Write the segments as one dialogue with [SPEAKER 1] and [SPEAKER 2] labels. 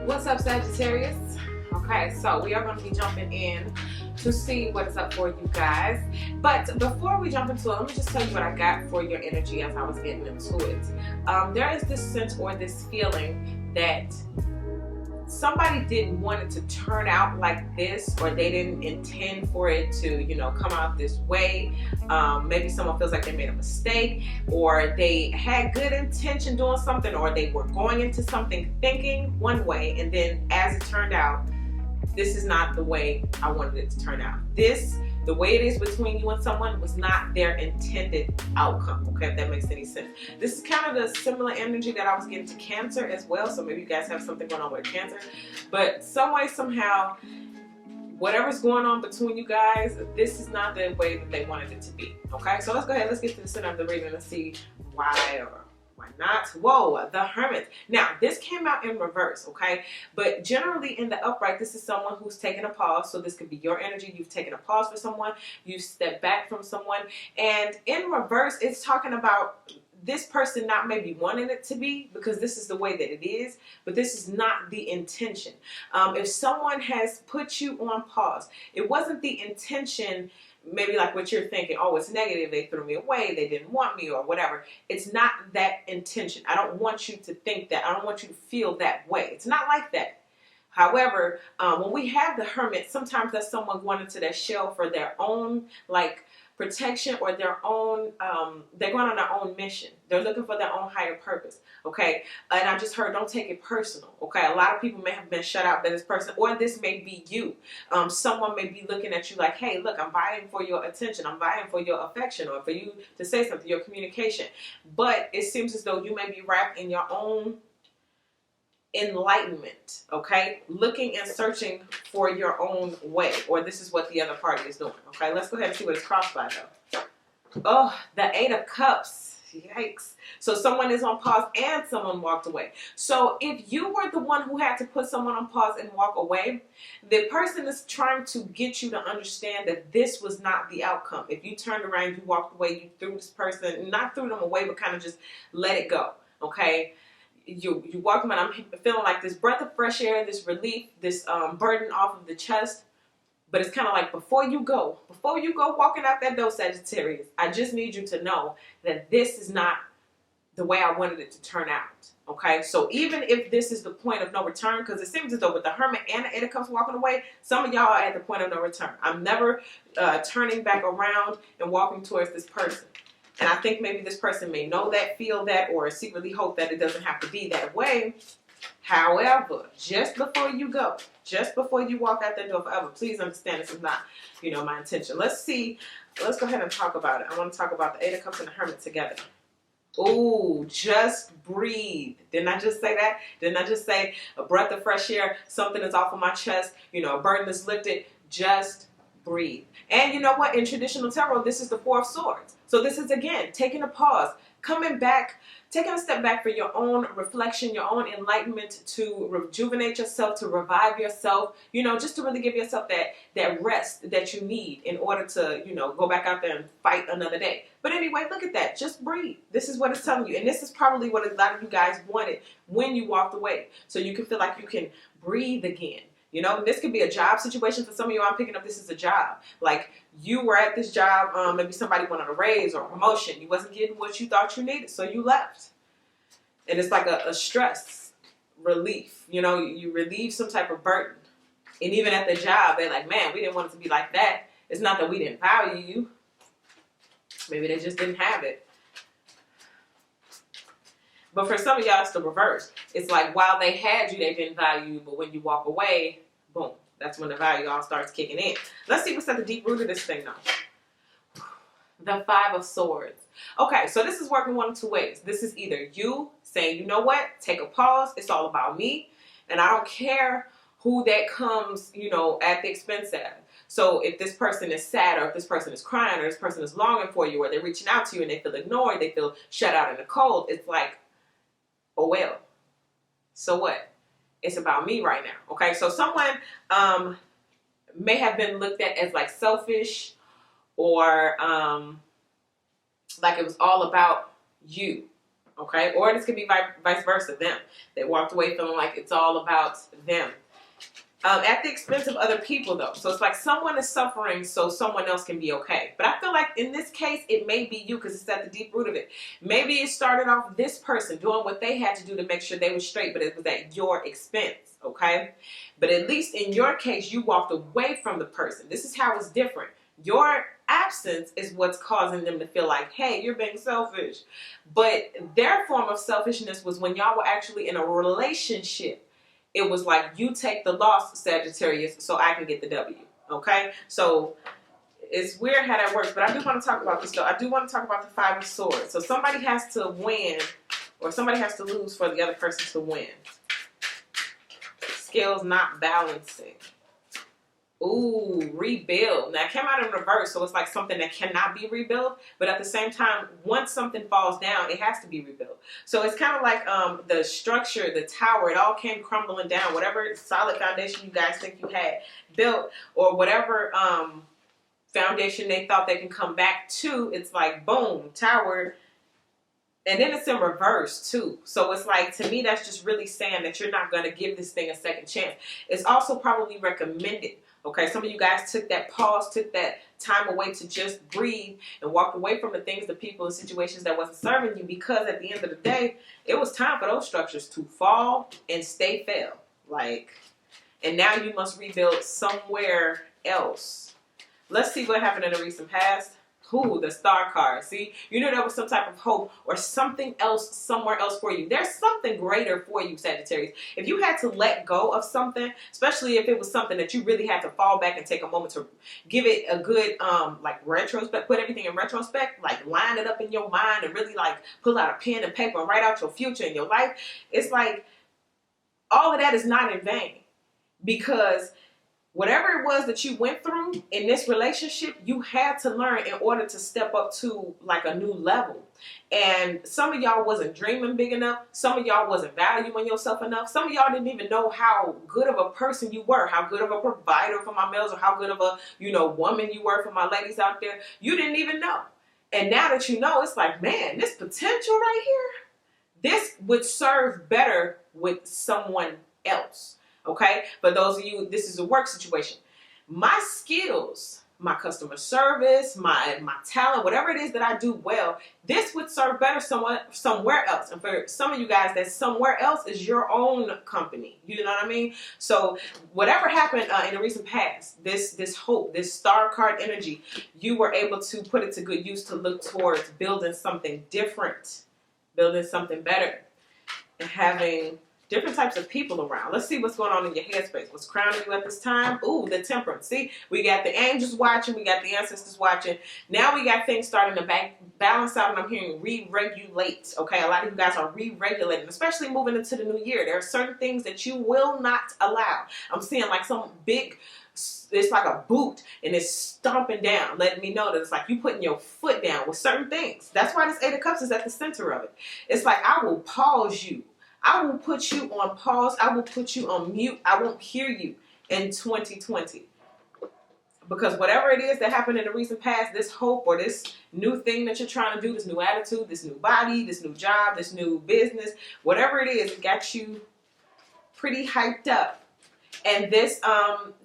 [SPEAKER 1] What's up, Sagittarius? Okay, so we are going to be jumping in to see what is up for you guys. But before we jump into it, let me just tell you what I got for your energy as I was getting into it. There is this sense or this feeling that somebody didn't want it to turn out like this, or they didn't intend for it to, come out this way. Maybe someone feels like they made a mistake, or they had good intention doing something, or they were going into something thinking one way, and then as it turned out, this is not the way I wanted it to turn out. The way it is between you and someone was not their intended outcome, okay, if that makes any sense. This is kind of the similar energy that I was getting to Cancer as well, so maybe you guys have something going on with Cancer. But some way, somehow, whatever's going on between you guys, this is not the way that they wanted it to be, okay? So let's go ahead, let's get to the center of the reading and see why or why not. Whoa, the Hermit. Now, this came out in reverse, okay? But generally in the upright, this is someone who's taking a pause. So this could be your energy. You've taken a pause for someone. You step back from someone. And in reverse, it's talking about this person not maybe wanting it to be, because this is the way that it is, but this is not the intention. If someone has put you on pause, it wasn't the intention. Maybe like what you're thinking, oh, it's negative, they threw me away, they didn't want me, or whatever. It's not that intention. I don't want you to think that. I don't want you to feel that way. It's not like that. However, when we have the Hermit, sometimes that's someone going into their shell for their own, protection, or their own, they're going on their own mission. They're looking for their own higher purpose, okay? And I just heard, don't take it personal, okay? A lot of people may have been shut out by this person, or this may be you. Someone may be looking at you like, hey, look, I'm vying for your attention. I'm vying for your affection, or for you to say something, your communication. But it seems as though you may be wrapped in your own enlightenment, okay? Looking and searching for your own way, or this is what the other party is doing, okay? Let's go ahead and see what it's crossed by, though. Oh, the Eight of Cups. Yikes. So someone is on pause and someone walked away. So if you were the one who had to put someone on pause and walk away, the person is trying to get you to understand that this was not the outcome. If you turned around, you walked away, you threw this person, not threw them away, but kind of just let it go, okay? You walk them, and I'm feeling like this breath of fresh air, this relief, this burden off of the chest. But it's kind of like, before you go walking out that door, Sagittarius, I just need you to know that this is not the way I wanted it to turn out, okay? So even if this is the point of no return, because it seems as though with the Hermit and the Eight of Cups walking away, some of y'all are at the point of no return. I'm never turning back around and walking towards this person. And I think maybe this person may know that, feel that, or secretly hope that it doesn't have to be that way. However, just before you go, just before you walk out that door forever, please understand this is not, my intention. Let's go ahead and talk about it. I want to talk about the Eight of Cups and the Hermit together. Ooh, just breathe. Didn't I just say that? Didn't I just say a breath of fresh air, something is off of my chest, a burden is lifted? Just breathe. And you know what? In traditional tarot, this is the Four of Swords. So this is, again, taking a pause, coming back, taking a step back for your own reflection, your own enlightenment, to rejuvenate yourself, to revive yourself, just to really give yourself that rest that you need in order to, go back out there and fight another day. But anyway, look at that. Just breathe. This is what it's telling you. And this is probably what a lot of you guys wanted when you walked away. So you can feel like you can breathe again. This could be a job situation. For some of you, I'm picking up this is a job. Like, you were at this job, maybe somebody wanted a raise or a promotion. You wasn't getting what you thought you needed, so you left. And it's like a stress relief. You relieve some type of burden. And even at the job, they're like, man, we didn't want it to be like that. It's not that we didn't value you. Maybe they just didn't have it. But for some of y'all, it's the reverse. It's like, while they had you, they didn't value you. But when you walk away, boom, that's when the value all starts kicking in. Let's see what's at the deep root of this thing, though. The Five of Swords. Okay, so this is working one of two ways. This is either you saying, you know what, take a pause. It's all about me. And I don't care who that comes, at the expense of. So if this person is sad, or if this person is crying, or this person is longing for you, or they're reaching out to you and they feel ignored, they feel shut out in the cold, it's like, oh, well, so what? It's about me right now, okay? So someone may have been looked at as like selfish, or like it was all about you, Okay? Or this could be vice versa, them. They walked away feeling like it's all about them. At the expense of other people, though. So it's like someone is suffering so someone else can be okay. But I feel like in this case, it may be you because it's at the deep root of it. Maybe it started off this person doing what they had to do to make sure they were straight, but it was at your expense, okay? But at least in your case, you walked away from the person. This is how it's different. Your absence is what's causing them to feel like, hey, you're being selfish. But their form of selfishness was when y'all were actually in a relationship. It was like, you take the loss, Sagittarius, so I can get the W. Okay? So it's weird how that works, but I do want to talk about this, though. I do want to talk about the Five of Swords. So somebody has to win, or somebody has to lose for the other person to win. Skills not balancing. Ooh, rebuild. Now, it came out in reverse, so it's like something that cannot be rebuilt. But at the same time, once something falls down, it has to be rebuilt. So it's kind of like the structure, the tower, it all came crumbling down. Whatever solid foundation you guys think you had built, or whatever foundation they thought they can come back to, it's like, boom, tower. And then it's in reverse, too. So it's like, to me, that's just really saying that you're not going to give this thing a second chance. It's also probably recommended. Okay, some of you guys took that pause, took that time away to just breathe and walked away from the things, the people, and situations that wasn't serving you, because at the end of the day, it was time for those structures to fall and stay fail. Like, and now you must rebuild somewhere else. Let's see what happened in the recent past. Ooh, the Star card. See, you knew there was some type of hope or something else somewhere else for you. There's something greater for you, Sagittarius. If you had to let go of something, especially if it was something that you really had to fall back and take a moment to give it a good, like retrospect, put everything in retrospect, like line it up in your mind and really like pull out a pen and paper and write out your future in your life. It's like all of that is not in vain, because whatever it was that you went through in this relationship, you had to learn in order to step up to like a new level. And some of y'all wasn't dreaming big enough. Some of y'all wasn't valuing yourself enough. Some of y'all didn't even know how good of a person you were, how good of a provider for my males, or how good of a, woman you were for my ladies out there. You didn't even know. And now that you know, it's like, man, this potential right here, this would serve better with someone else. Okay, for those of you, this is a work situation. My skills, my customer service, my talent, whatever it is that I do well, this would serve better somewhere else. And for some of you guys, that somewhere else is your own company. You know what I mean? So whatever happened in the recent past, this hope, this Star card energy, you were able to put it to good use to look towards building something different, building something better, and having different types of people around. Let's see what's going on in your headspace. What's crowning you at this time? Ooh, the Temperance. See, we got the angels watching. We got the ancestors watching. Now we got things starting to balance out, and I'm hearing re-regulate. Okay, a lot of you guys are re-regulating, especially moving into the new year. There are certain things that you will not allow. I'm seeing like some big, it's like a boot, and it's stomping down, letting me know that it's like you putting your foot down with certain things. That's why this Eight of Cups is at the center of it. It's like, I will pause you. I will put you on pause. I will put you on mute. I won't hear you in 2020. Because whatever it is that happened in the recent past, this hope or this new thing that you're trying to do, this new attitude, this new body, this new job, this new business, whatever it is, it got you pretty hyped up. And this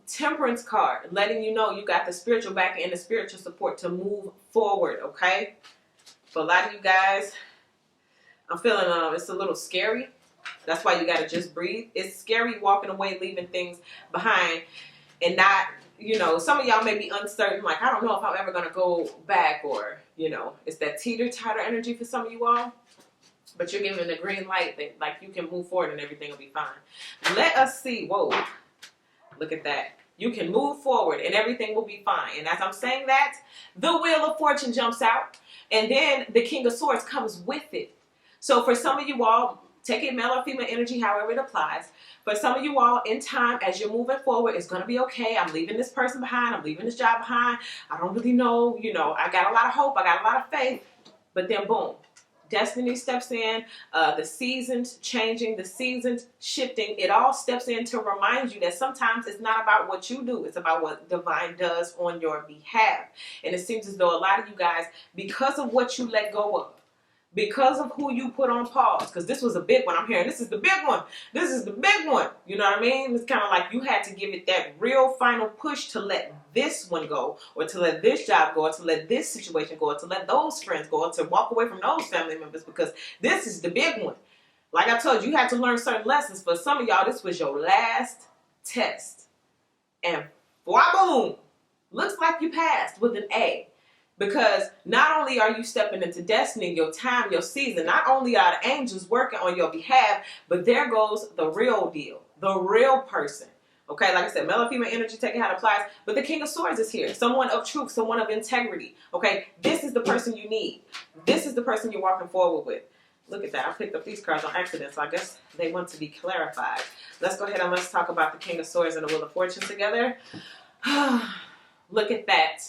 [SPEAKER 1] Temperance card, letting you know you got the spiritual backing and the spiritual support to move forward, okay? For a lot of you guys, I'm feeling it's a little scary. That's why you got to just breathe. It's scary walking away, leaving things behind, and not, some of y'all may be uncertain, like, I don't know if I'm ever going to go back, or, it's that teeter-totter energy for some of you all. But you're giving the green light that, like, you can move forward and everything will be fine. Let us see. Whoa. Look at that. You can move forward and everything will be fine. And as I'm saying that, the Wheel of Fortune jumps out, and then the King of Swords comes with it. So for some of you all, take it male or female energy, however it applies. For some of you all, in time, as you're moving forward, it's going to be okay. I'm leaving this person behind. I'm leaving this job behind. I don't really know. I got a lot of hope. I got a lot of faith. But then, boom, destiny steps in. The seasons changing, the seasons shifting. It all steps in to remind you that sometimes it's not about what you do. It's about what divine does on your behalf. And it seems as though a lot of you guys, because of what you let go of, because of who you put on pause, because this was a big one. I'm hearing this is the big one. This is the big one. You know what I mean? It's kind of like you had to give it that real final push to let this one go, or to let this job go, or to let this situation go, or to let those friends go, or to walk away from those family members, because this is the big one. Like I told you, you had to learn certain lessons. For some of y'all, this was your last test. And boom, looks like you passed with an A. Because not only are you stepping into destiny, your time, your season, not only are the angels working on your behalf, but there goes the real deal, the real person. Okay, like I said, male and female energy, taking how it applies, but the King of Swords is here. Someone of truth, someone of integrity. Okay, this is the person you need. This is the person you're walking forward with. Look at that. I picked up these cards on accident, so I guess they want to be clarified. Let's go ahead and let's talk about the King of Swords and the Wheel of Fortune together. Look at that.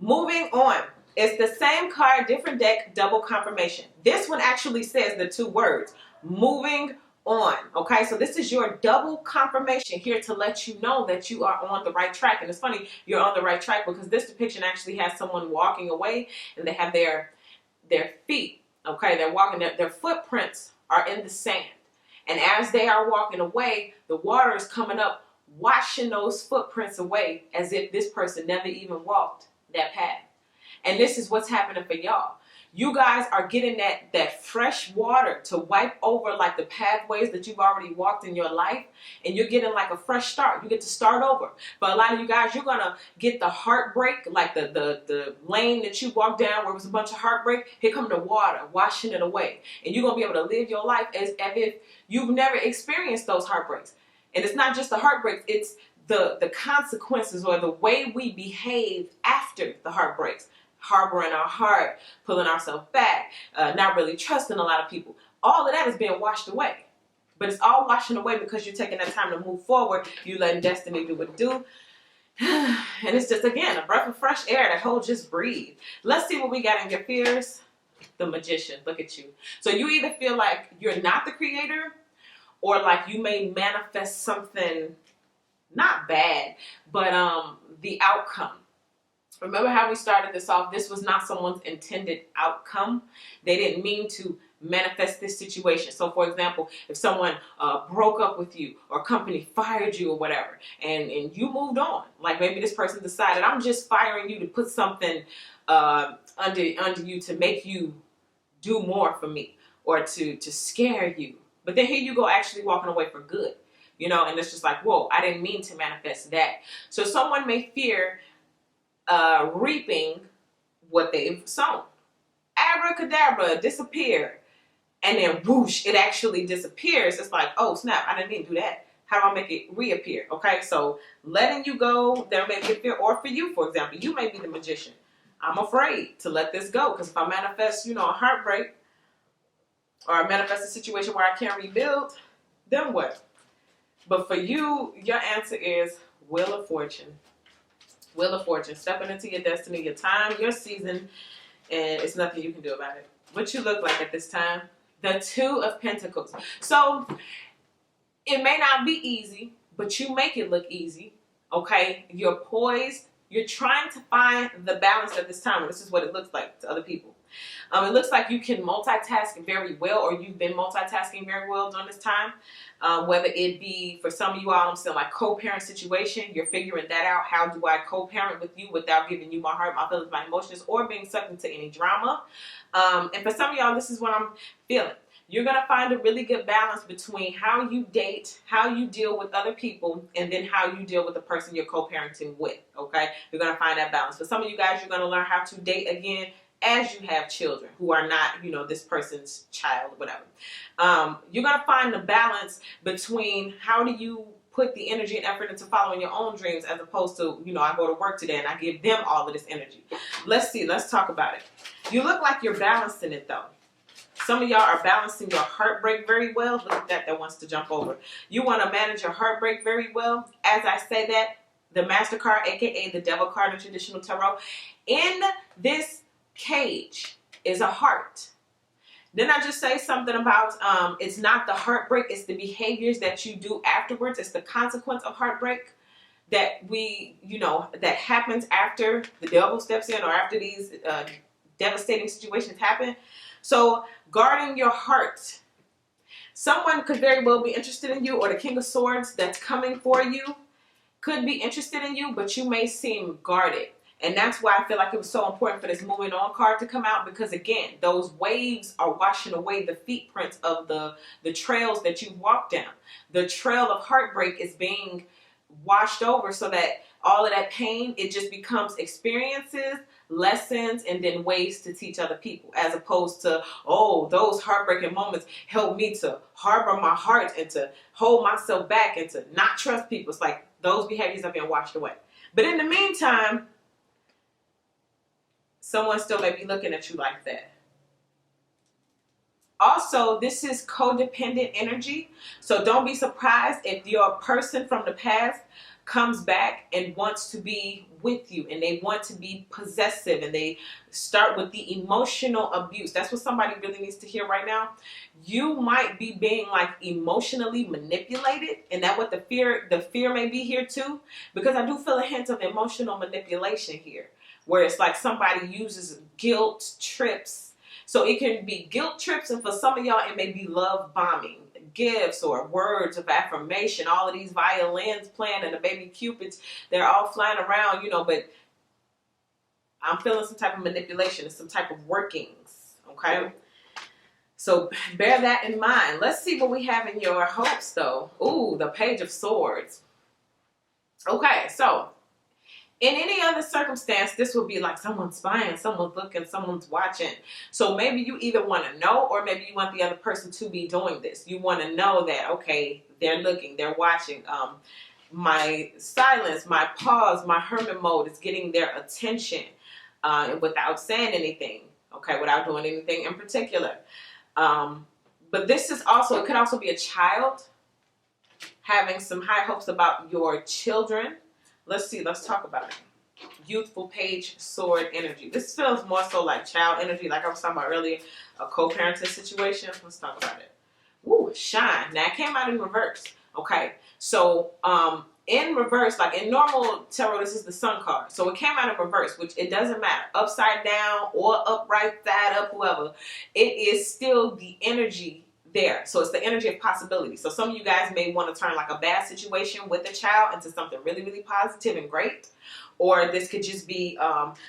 [SPEAKER 1] Moving on. It's the same card, different deck, double confirmation. This one actually says the two words, moving on. Okay, so this is your double confirmation here to let you know that you are on the right track. And it's funny, you're on the right track because this depiction actually has someone walking away and they have their feet. Okay, they're walking, their footprints are in the sand. And as they are walking away, the water is coming up, washing those footprints away as if this person never even walked that path. And this is what's happening for y'all. You guys are getting that fresh water to wipe over like the pathways that you've already walked in your life, and you're getting like a fresh start. You get to start over. But a lot of you guys, you're gonna get the heartbreak, like the lane that you walked down where it was a bunch of heartbreak. Here come the water washing it away, and you're gonna be able to live your life as if you've never experienced those heartbreaks. And it's not just the heartbreaks, it's the consequences or the way we behave after the heartbreaks. Harboring our heart, pulling ourselves back, not really trusting a lot of people. All of that is being washed away. But it's all washing away because you're taking that time to move forward. You letting destiny do what it do. And it's just, again, a breath of fresh air. That whole just breathe. Let's see what we got in your fears. The Magician. Look at you. So you either feel like you're not the creator, or like you may manifest something not bad, but the outcome. Remember how we started this off? This was not someone's intended outcome. They didn't mean to manifest this situation. So for example, if someone broke up with you, or a company fired you or whatever, and you moved on, like maybe this person decided, I'm just firing you to put something under you to make you do more for me, or to scare you. But then here you go actually walking away for good, you know, and it's just like, whoa, I didn't mean to manifest that. So someone may fear reaping what they've sown. Abracadabra, disappear. And then whoosh, it actually disappears. It's like, oh snap, I didn't mean to do that. How do I make it reappear? Okay, so letting you go, there may be a fear. Or for you, for example, you may be the magician. I'm afraid to let this go, because if I manifest, you know, a heartbreak, or I manifest a situation where I can't rebuild, then what? But for you, your answer is Wheel of Fortune. Wheel of Fortune, stepping into your destiny, your time, your season, and it's nothing you can do about it. What you look like at this time? The Two of Pentacles. So it may not be easy, but you make it look easy. Okay, you're poised. You're trying to find the balance at this time. This is what it looks like to other people. It looks like you can multitask very well, or you've been multitasking very well during this time. Whether it be, for some of you all, I'm saying like co-parent situation, you're figuring that out. How do I co-parent with you without giving you my heart, my feelings, my emotions, or being sucked into any drama? And for some of y'all, this is what I'm feeling. You're going to find a really good balance between how you date, how you deal with other people, and then how you deal with the person you're co-parenting with, okay? You're going to find that balance. For some of you guys, you're going to learn how to date again as you have children who are not, you know, this person's child, whatever. You're going to find the balance between how do you put the energy and effort into following your own dreams, as opposed to, you know, I go to work today and I give them all of this energy. Let's see. Let's talk about it. You look like you're balancing it, though. Some of y'all are balancing your heartbreak very well. Look at that wants to jump over. You want to manage your heartbreak very well. As I say that, the Master card, aka the Devil card in traditional tarot, in this cage is a heart. Didn't I just say something about it's not the heartbreak, it's the behaviors that you do afterwards. It's the consequence of heartbreak that we, you know, that happens after the devil steps in, or after these devastating situations happen. So guarding your heart. Someone could very well be interested in you, or the King of Swords that's coming for you could be interested in you, but you may seem guarded. And that's why I feel like it was so important for this moving on card to come out, because again, those waves are washing away the footprints of the trails that you walked down. The trail of heartbreak is being washed over so that all of that pain, it just becomes experiences, lessons, and then ways to teach other people, as opposed to, oh, those heartbreaking moments help me to harbor my heart and to hold myself back and to not trust people. It's like those behaviors are being washed away. But in the meantime, someone still may be looking at you like that. Also, this is codependent energy. So don't be surprised if your person from the past comes back and wants to be with you, and they want to be possessive, and they start with the emotional abuse. That's what somebody really needs to hear right now. You might be being like emotionally manipulated, and that what the fear may be here too, because I do feel a hint of emotional manipulation here, where it's like somebody uses guilt trips. So it can be guilt trips, and for some of y'all, it may be love bombing, gifts or words of affirmation, all of these violins playing and the baby cupids, they're all flying around, you know, but I'm feeling some type of manipulation and some type of workings, okay? So bear that in mind. Let's see what we have in your hopes, though. Ooh, the Page of Swords. Okay, so in any other circumstance, this would be like someone's spying, someone's looking, someone's watching. So maybe you either want to know, or maybe you want the other person to be doing this. You want to know that, okay, they're looking, they're watching. My silence, my pause, my hermit mode is getting their attention without saying anything, okay, without doing anything in particular. But this is also, it could also be a child having some high hopes about your children. Let's see, let's talk about it. Youthful Page Sword energy. This feels more so like child energy, like I was talking about earlier, a co-parenting situation. Let's talk about it. Ooh, shine. Now it came out in reverse. Okay, so in reverse, like in normal tarot, this is the Sun card. So it came out in reverse, which it doesn't matter. Upside down or upright, side up, whoever. It is still the energy there. So it's the energy of possibility. So some of you guys may want to turn like a bad situation with a child into something really, really positive and great. Or this could just be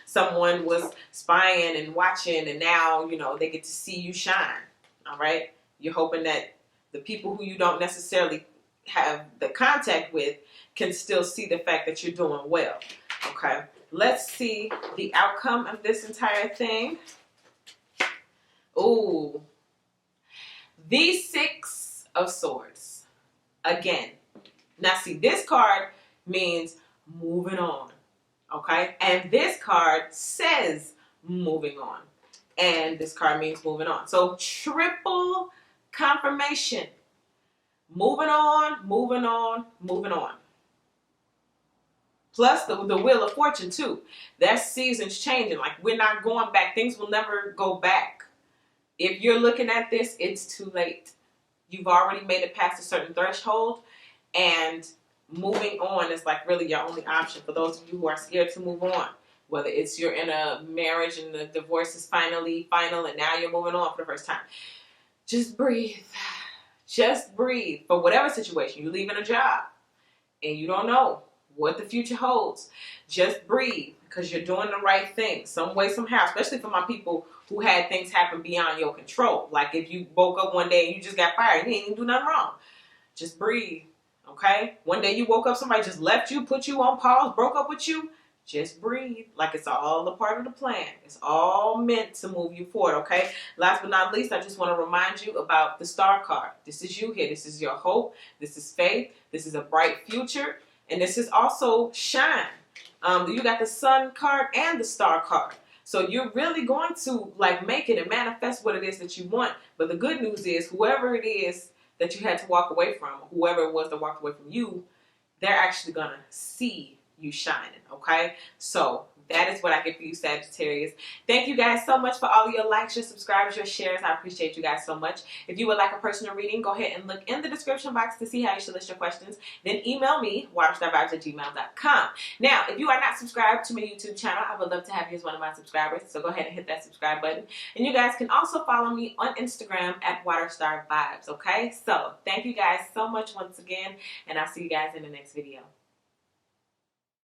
[SPEAKER 1] someone was spying and watching, and now, you know, they get to see you shine. All right. You're hoping that the people who you don't necessarily have the contact with can still see the fact that you're doing well. Okay. Let's see the outcome of this entire thing. Ooh. The Six of Swords. Again. Now see, this card means moving on. Okay? And this card says moving on. And this card means moving on. So triple confirmation. Moving on, moving on, moving on. Plus the Wheel of Fortune too. That season's changing. Like, we're not going back. Things will never go back. If you're looking at this, it's too late. You've already made it past a certain threshold, and moving on is like really your only option for those of you who are scared to move on. Whether it's you're in a marriage and the divorce is finally final and now you're moving on for the first time. Just breathe. Just breathe. For whatever situation, you're leaving a job and you don't know what the future holds. Just breathe, because you're doing the right thing some way, somehow, especially for my people who had things happen beyond your control. Like if you woke up one day and you just got fired, you didn't even do nothing wrong. Just breathe, okay? One day you woke up, somebody just left you, put you on pause, broke up with you. Just breathe. Like it's all a part of the plan. It's all meant to move you forward, okay? Last but not least, I just want to remind you about the Star card. This is you here. This is your hope. This is faith. This is a bright future. And this is also shine. You got the Sun card and the Star card. So you're really going to like make it and manifest what it is that you want. But the good news is, whoever it is that you had to walk away from, whoever it was that walked away from you, they're actually going to see you shining, okay? So that is what I get for you, Sagittarius. Thank you guys so much for all of your likes, your subscribes, your shares. I appreciate you guys so much. If you would like a personal reading, go ahead and look in the description box to see how you should list your questions. Then email me, waterstarvibes@gmail.com. Now, if you are not subscribed to my YouTube channel, I would love to have you as one of my subscribers. So go ahead and hit that subscribe button. And you guys can also follow me on Instagram at waterstarvibes, okay? So thank you guys so much once again, and I'll see you guys in the next video.